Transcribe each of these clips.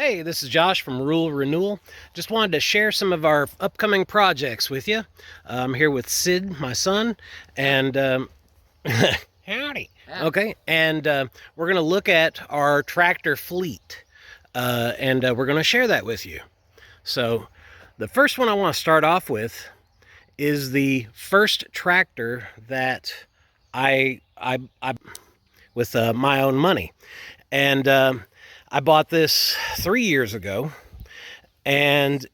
Hey, this is Josh from Rural Renewal. Just wanted to share some of our upcoming projects with you. I'm here with Sid, my son, and howdy. Okay, and we're going to look at our tractor fleet, and we're going to share that with you. So, the first one I want to start off with is the first tractor that I with my own money, and I bought this 3 years ago, and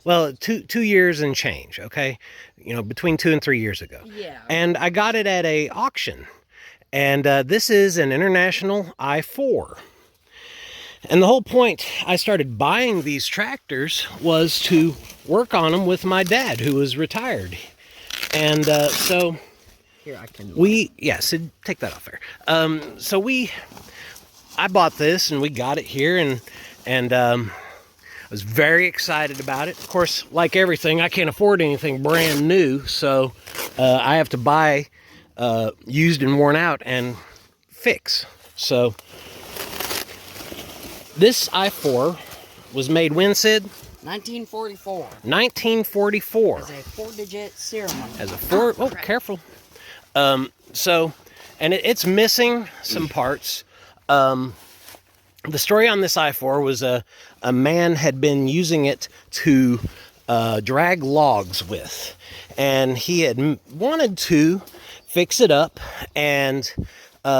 well, two years and change. Okay, between 2 and 3 years ago. Yeah. And I got it at a auction, and this is an International I4. And the whole point I started buying these tractors was to work on them with my dad, who was retired. And so Here, I can. Sid, take that off there. I bought this and we got it here, and I was very excited about it. Of course, like everything, I can't afford anything brand new, so I have to buy used and worn out and fix. So this I4 was made when, Sid? 1944. 1944. As a 4-digit serial number. As a four, oh, careful. And it's missing some parts. The story on this I4 was a man had been using it to drag logs with, and he had wanted to fix it up and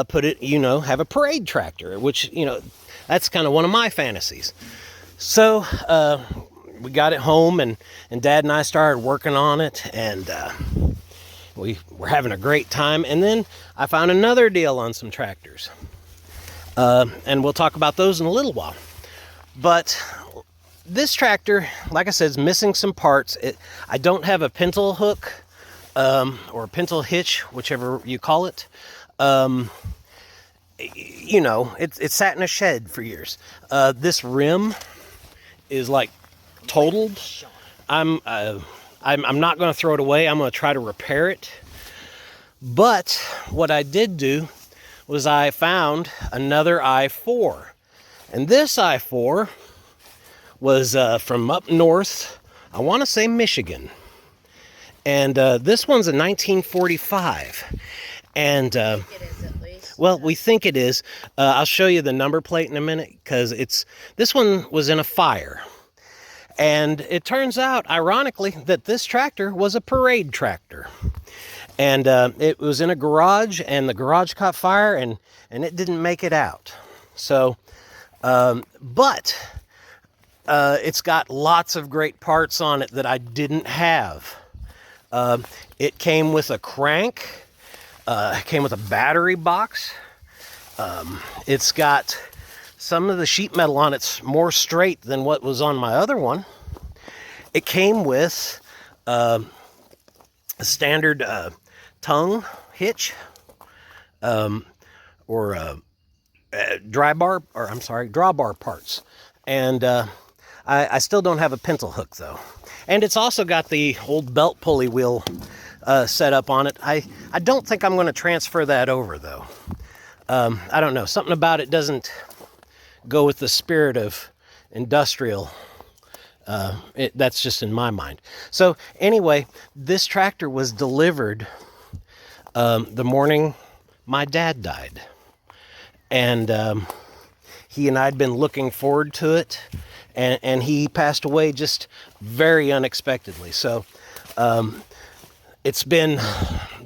put it, have a parade tractor, which, that's kind of one of my fantasies. So we got it home, and Dad and I started working on it, and we were having a great time. And then I found another deal on some tractors. And we'll talk about those in a little while. But this tractor, like I said, is missing some parts. I don't have a pintle hook or a pintle hitch, whichever you call it. It sat in a shed for years. This rim is like totaled. I'm not going to throw it away. I'm going to try to repair it. But what I did do was I found another I4. And this I4 was from up north, I want to say Michigan. And this one's a 1945. And It is at least. well, we think it is. I'll show you the number plate in a minute, because this one was in a fire. And it turns out, ironically, that this tractor was a parade tractor. And it was in a garage, and the garage caught fire, and it didn't make it out. So, but it's got lots of great parts on it that I didn't have. It came with a crank. It came with a battery box. It's got some of the sheet metal on it's more straight than what was on my other one. It came with a standard tongue hitch, or drawbar parts. And I still don't have a pintle hook, though. And it's also got the old belt pulley wheel set up on it. I don't think I'm going to transfer that over, though. I don't know. Something about it doesn't go with the spirit of industrial. That's just in my mind. So anyway, this tractor was delivered the morning my dad died. And he and I had been looking forward to it. And he passed away just very unexpectedly. So it's been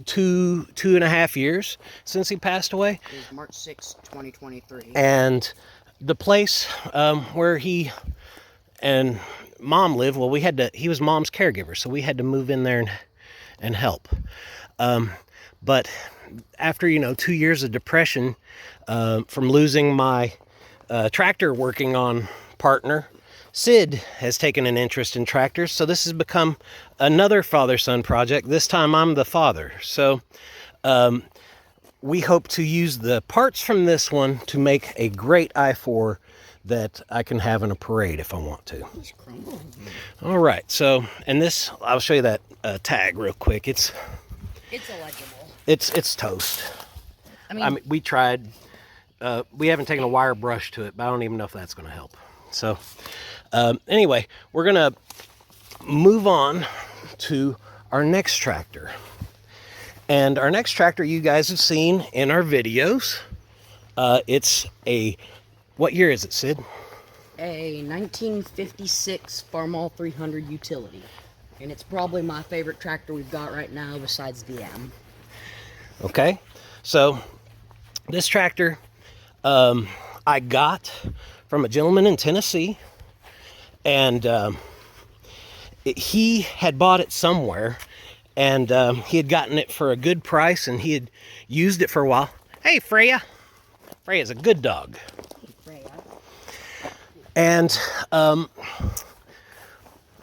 two and a half years since he passed away. It was March 6, 2023. And the place where he and Mom lived, well, he was Mom's caregiver, so we had to move in there and help. But after, 2 years of depression from losing my tractor working on partner, Sid has taken an interest in tractors, so this has become another father-son project. This time I'm the father. So we hope to use the parts from this one to make a great I4 that I can have in a parade if I want to. All right, so, and this, I'll show you that tag real quick. It's illegible. It's toast. I mean, we tried We haven't taken a wire brush to it, but I don't even know if that's going to help. So anyway, we're going to move on to our next tractor. And our next tractor you guys have seen in our videos. It's a, what year is it, Sid? A 1956 Farmall 300 utility. And it's probably my favorite tractor we've got right now besides the M. Okay, so this tractor I got from a gentleman in Tennessee, and he had bought it somewhere, and he had gotten it for a good price, and he had used it for a while. Hey, Freya. Freya's a good dog. Hey, Freya. And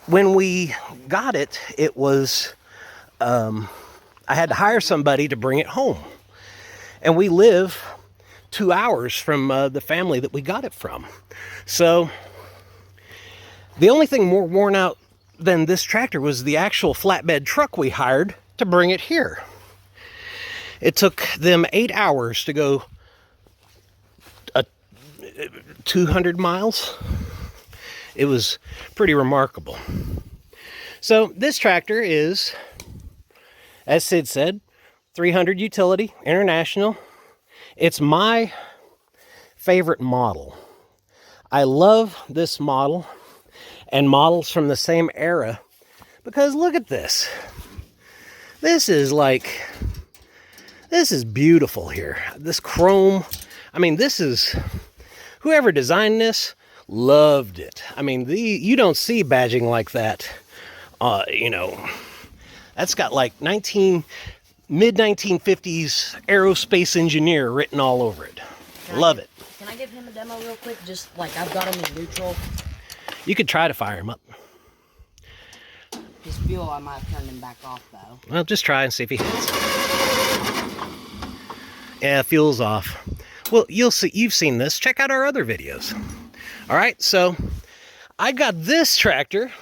when we got it, it was, I had to hire somebody to bring it home. And we live 2 hours from the family that we got it from. So the only thing more worn out than this tractor was the actual flatbed truck we hired to bring it here. It took them 8 hours to go 200 miles. It was pretty remarkable. So this tractor is, as Sid said, 300 utility, international. It's my favorite model. I love this model and models from the same era because look at this. This is beautiful here. This chrome, I mean, this is, whoever designed this loved it. I mean, you don't see badging like that. You know, that's got like mid-1950s aerospace engineer written all over it. Love it. Can I give him a demo real quick? Just like I've got him in neutral. You could try to fire him up. His fuel, I might have turned him back off though. Well, just try and see if he hits. Yeah, fuel's off. Well, you'll see. You've seen this. Check out our other videos. All right, so I got this tractor,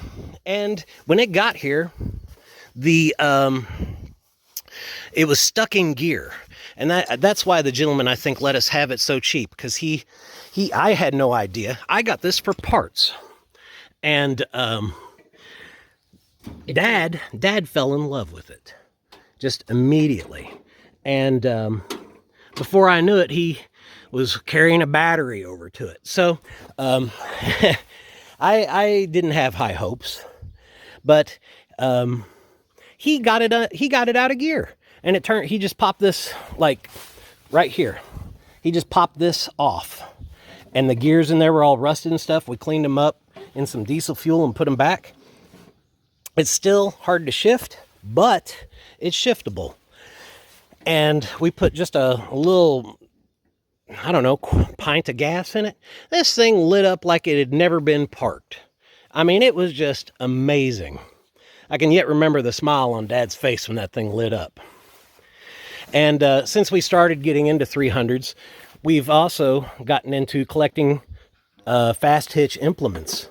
and when it got here, it was stuck in gear, and that's why the gentleman, I think, let us have it so cheap, because I had no idea. I got this for parts, and Dad fell in love with it just immediately, and before I knew it, he was carrying a battery over to it. So I didn't have high hopes, but he got it out of gear, and he just popped this, like right here. He just popped this off, and the gears in there were all rusted and stuff. We cleaned them up in some diesel fuel and put them back. It's still hard to shift, but it's shiftable. And we put just a little, I don't know, pint of gas in it. This thing lit up like it had never been parked. I mean, it was just amazing. I can yet remember the smile on Dad's face when that thing lit up. And since we started getting into 300s, we've also gotten into collecting fast hitch implements.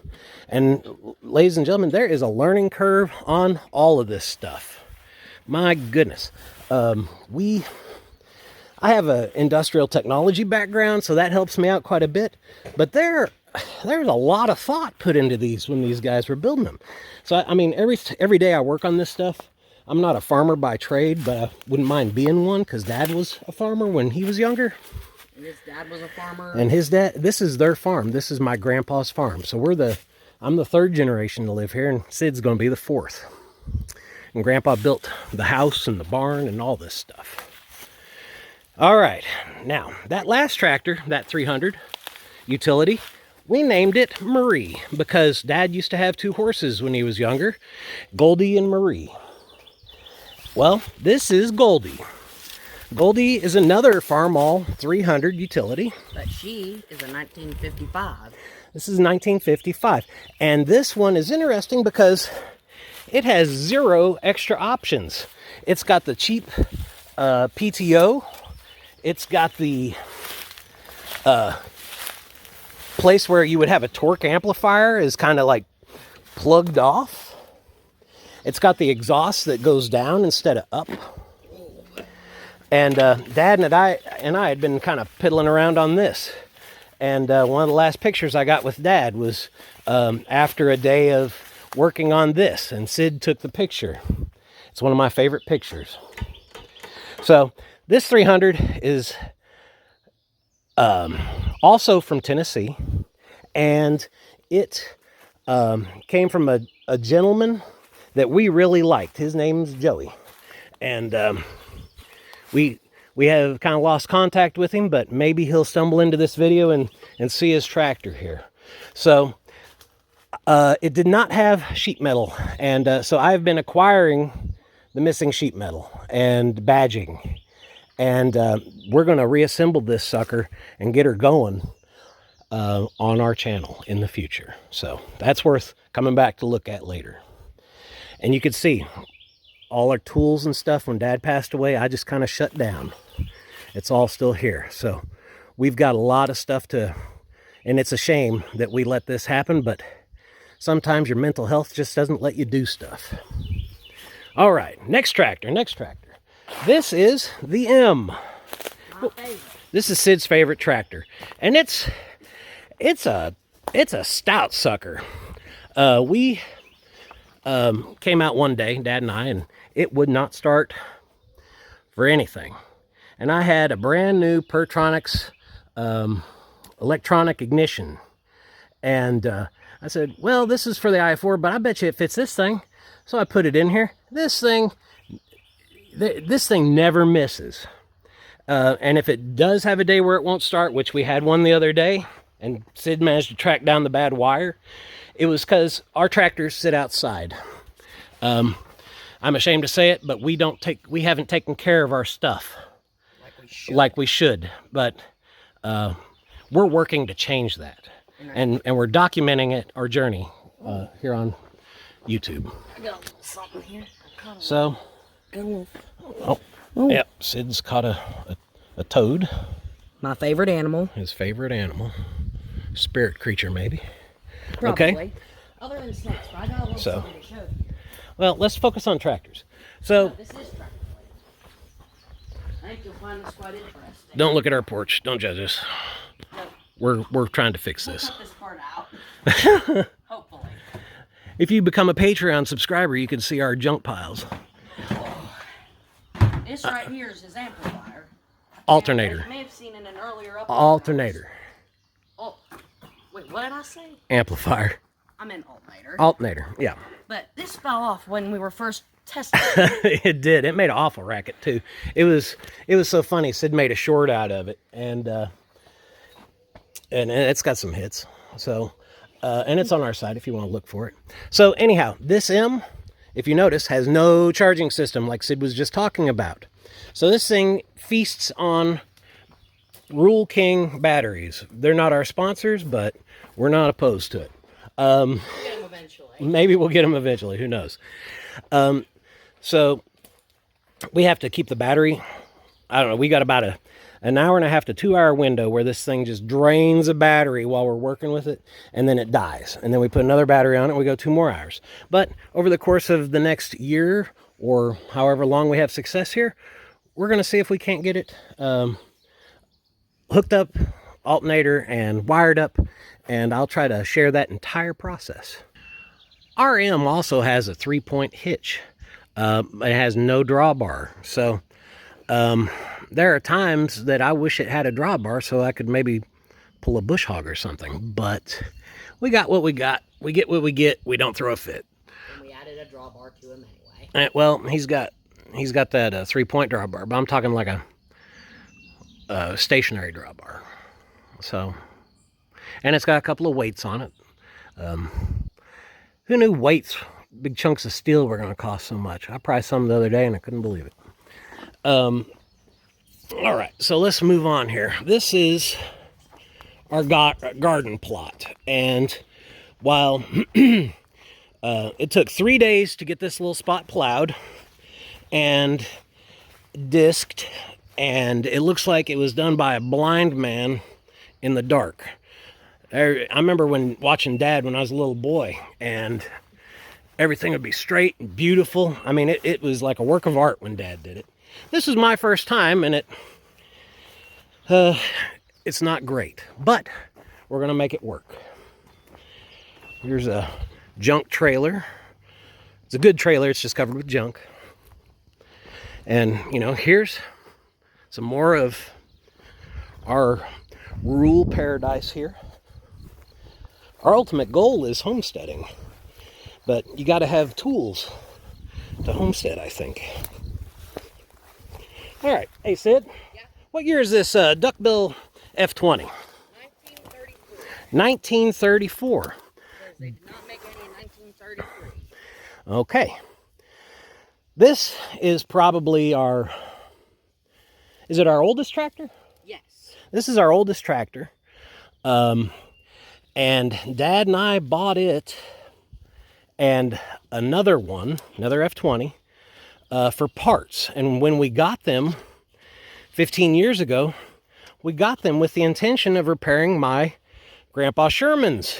And ladies and gentlemen, there is a learning curve on all of this stuff. My goodness. I have an industrial technology background, so that helps me out quite a bit. But there's a lot of thought put into these when these guys were building them. So, I mean, every day I work on this stuff. I'm not a farmer by trade, but I wouldn't mind being one because Dad was a farmer when he was younger. And his dad was a farmer. And his dad, this is their farm. This is my grandpa's farm. So I'm the third generation to live here, and Sid's going to be the fourth. And Grandpa built the house and the barn and all this stuff. All right, now that last tractor, that 300 utility, we named it Marie because Dad used to have 2 horses when he was younger, Goldie and Marie. Well, this is Goldie. Goldie is another Farmall 300 utility. But she is a 1955. This is 1955. And this one is interesting because it has 0 extra options. It's got the cheap PTO. It's got the place where you would have a torque amplifier is kind of like plugged off. It's got the exhaust that goes down instead of up. And Dad and I had been kind of piddling around on this. And one of the last pictures I got with Dad was after a day of working on this, and Sid took the picture. It's one of my favorite pictures. So this 300 is also from Tennessee, and it came from a gentleman that we really liked. His name's Joey, and we have kind of lost contact with him, but maybe he'll stumble into this video and see his tractor here. So it did not have sheet metal, and so I've been acquiring the missing sheet metal and badging, and we're going to reassemble this sucker and get her going on our channel in the future. So that's worth coming back to look at later. And you can see all our tools and stuff. When Dad passed away, I just kind of shut down. It's all still here. So we've got a lot of stuff to, and it's a shame that we let this happen, but sometimes your mental health just doesn't let you do stuff. All right, next tractor. This is the M. My favorite. This is Sid's favorite tractor, and it's a stout sucker. We came out one day, Dad and I, and it would not start for anything. And I had a brand new Pertronix electronic ignition, and I said, well, this is for the i4, but I bet you it fits this thing. So I put it in here. This thing never misses. And if it does have a day where it won't start, which we had one the other day, and Sid managed to track down the bad wire, it was because our tractors sit outside. I'm ashamed to say it, but we haven't taken care of our stuff like we should. But we're working to change that, and we're documenting our journey here on YouTube. I got something here. So, yep, Sid's caught a toad. My favorite animal. His favorite animal. Spirit creature, maybe. Probably. Okay. Other than snakes, but I got a little something to show you. Well, let's focus on tractors. So, This is tractor plate. I think you'll find this quite interesting. don't look at our porch. Don't judge us. No, We're trying to fix we'll this. cut this part out. Hopefully. If you become a Patreon subscriber, you can see our junk piles. This right here is his amplifier. Alternator. You may have seen in an earlier upload. Alternator. Oh, wait, what did I say? Amplifier. I meant alternator. Alternator, yeah. But this fell off when we were first testing. It did. It made an awful racket, too. It was so funny. Sid made a short out of it, and it's got some hits. So, and it's on our side if you want to look for it. So anyhow, this M, if you notice, has no charging system like Sid was just talking about. So this thing feasts on Rule King batteries. They're not our sponsors, but we're not opposed to it. We'll get them eventually. Maybe we'll get them eventually. Who knows? So we have to keep the battery. I don't know. We got about an hour and a half to 2 hour window where this thing just drains a battery while we're working with it, and then it dies. And then we put another battery on it, and we go 2 more hours. But over the course of the next year, or however long we have success here, we're going to see if we can't get it hooked up, alternator, and wired up, and I'll try to share that entire process. RM also has a 3-point hitch. It has no drawbar. So there are times that I wish it had a drawbar so I could maybe pull a bush hog or something. But we got what we got. We get what we get. We don't throw a fit. And we added a drawbar to him anyway. Well, he's got that 3-point drawbar, but I'm talking like a stationary drawbar. So, and it's got a couple of weights on it. Who knew weights, big chunks of steel, were going to cost so much? I priced some the other day and I couldn't believe it. All right, so let's move on here. This is our garden plot, and while it took 3 days to get this little spot plowed and disked, and it looks like it was done by a blind man in the dark. I remember when watching Dad when I was a little boy, and everything would be straight and beautiful. I mean, it was like a work of art when Dad did it. This is my first time, and it's not great, but we're gonna make it work. Here's a junk trailer. It's a good trailer, it's just covered with junk. And, you know, here's some more of our rural paradise here. Our ultimate goal is homesteading, but you got to have tools to homestead, I think. All right, hey Sid, Yeah. what year is this duckbill F20? 1934. 1934. Because they did not make any in 1933. Okay. This is probably is it our oldest tractor? Yes. This is our oldest tractor. And Dad and I bought it and another F20, for parts. And when we got them 15 years ago, we got them with the intention of repairing my Grandpa Sherman's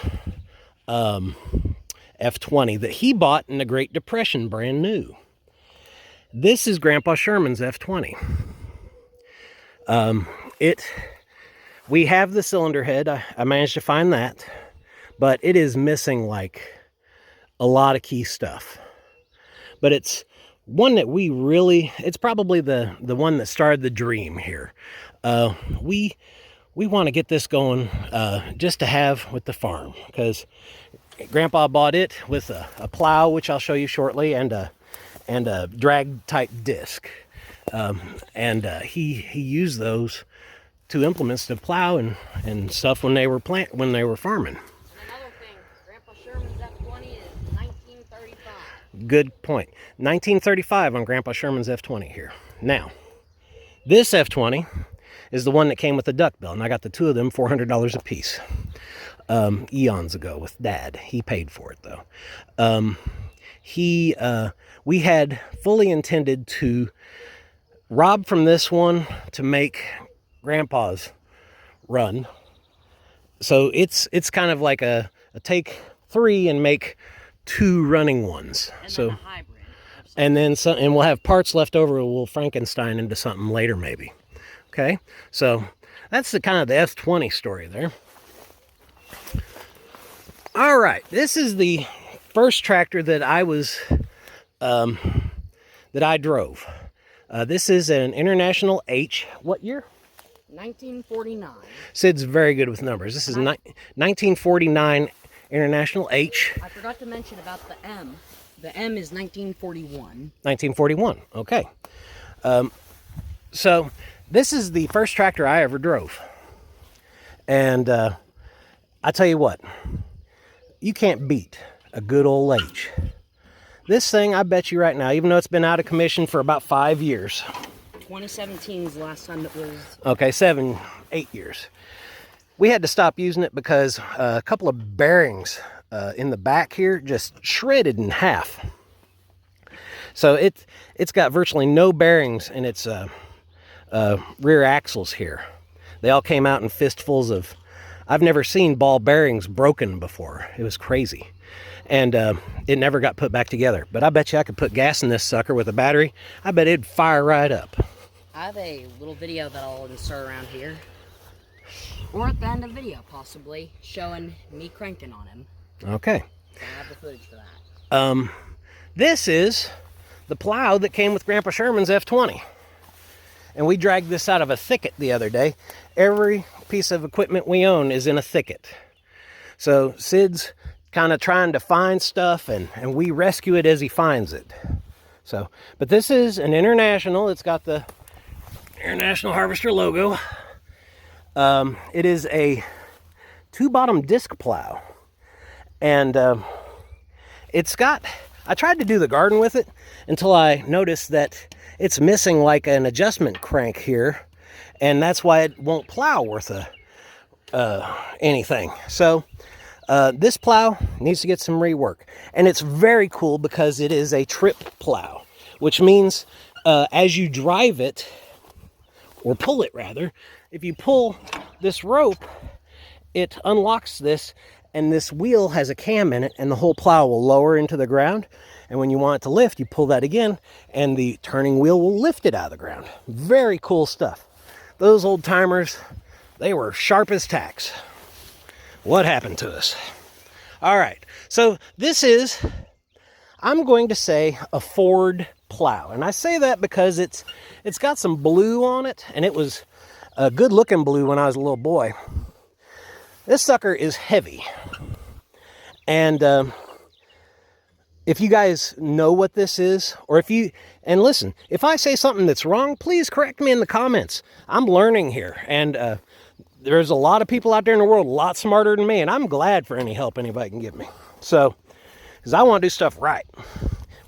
F20 that he bought in the Great Depression, brand new. This is Grandpa Sherman's F20. We have the cylinder head. I managed to find that, but it is missing like a lot of key stuff. But it's one that it's probably the one that started the dream here. We want to get this going just to have with the farm, because Grandpa bought it with a plow, which I'll show you shortly, and a drag type disc. He used those two implements to plow and stuff when they were farming. And another thing, Grandpa Sherman's F20 is 1935. Good point. 1935 on Grandpa Sherman's F20 here. Now, this F20 is the one that came with the duckbill, and I got the two of them, $400 a piece. Eons ago with Dad. He paid for it though. We had fully intended to rob from this one to make Grandpa's run. So it's kind of like a take 3 and make 2 running ones. And so then a hybrid. and we'll have parts left over. We'll Frankenstein into something later maybe. Okay, so that's the kind of the F20 story there. All right, this is the first tractor that I drove. This is an International H. What year? 1949. Sid's very good with numbers. This is 1949 International H. I forgot to mention about the M. The M is 1941. 1941, okay. So this is the first tractor I ever drove. And I tell you what, you can't beat a good old H. This thing, I bet you right now, even though it's been out of commission for about 5 years. 2017 is the last time it was. Okay, 7, 8 years. We had to stop using it because a couple of bearings in the back here just shredded in half. So it's got virtually no bearings in its rear axles here. They all came out in fistfuls of... I've never seen ball bearings broken before. It was crazy. And it never got put back together. But I bet you I could put gas in this sucker with a battery. I bet it'd fire right up. I have a little video that I'll insert around here. Or at the end of the video, possibly, showing me cranking on him. Okay. So I have the footage for that. This is the plow that came with Grandpa Sherman's F20. And we dragged this out of a thicket the other day. Every piece of equipment we own is in a thicket. So Sid's kind of trying to find stuff, and we rescue it as he finds it. So, but this is an International. It's got the International Harvester logo. It is a 2-bottom disc plow. And it's got... I tried to do the garden with it until I noticed that it's missing like an adjustment crank here, and that's why it won't plow worth anything. So this plow needs to get some rework, and it's very cool because it is a trip plow, which means as you drive it, or pull it rather, if you pull this rope, it unlocks this, and this wheel has a cam in it, and the whole plow will lower into the ground. And when you want it to lift, you pull that again, and the turning wheel will lift it out of the ground. Very cool stuff. Those old timers, they were sharp as tacks. What happened to us? All right, so this is, I'm going to say, a Ford plow. And I say that because it's got some blue on it, and it was a good looking blue when I was a little boy. This sucker is heavy. And if you guys know what this is, or and listen, if I say something that's wrong, please correct me in the comments. I'm learning here, and there's a lot of people out there in the world a lot smarter than me, and I'm glad for any help anybody can give me. So, because I want to do stuff right.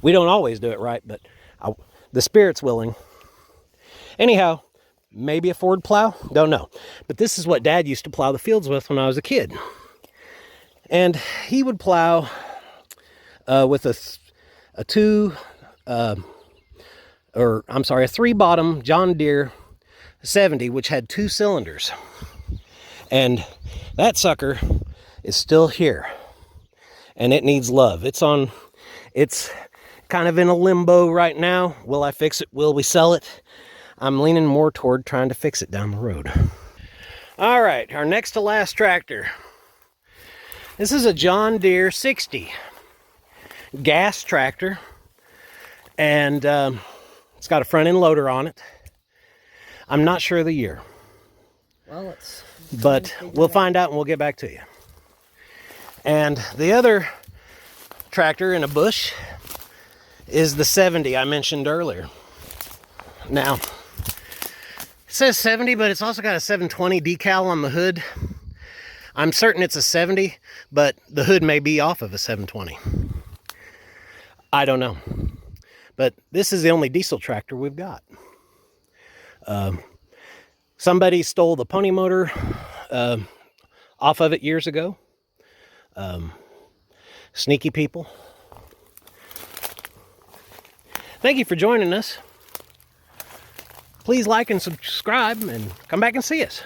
We don't always do it right, but the spirit's willing. Anyhow, maybe a Ford plow? Don't know. But this is what Dad used to plow the fields with when I was a kid. And he would plow with a 3-bottom John Deere 70, which had 2 cylinders. And that sucker is still here. And it needs love. It's kind of in a limbo right now. Will I fix it? Will we sell it? I'm leaning more toward trying to fix it down the road. All right, our next to last tractor. This is a John Deere 60 gas tractor, and it's got a front end loader on it. I'm not sure of the year, but we'll find out and we'll get back to you. And the other tractor in a bush is the 70 I mentioned earlier. Now, it says 70, but it's also got a 720 decal on the hood. I'm certain it's a 70, but the hood may be off of a 720. I don't know. But this is the only diesel tractor we've got. Somebody stole the pony motor off of it years ago. Sneaky people. Thank you for joining us. Please like and subscribe and come back and see us.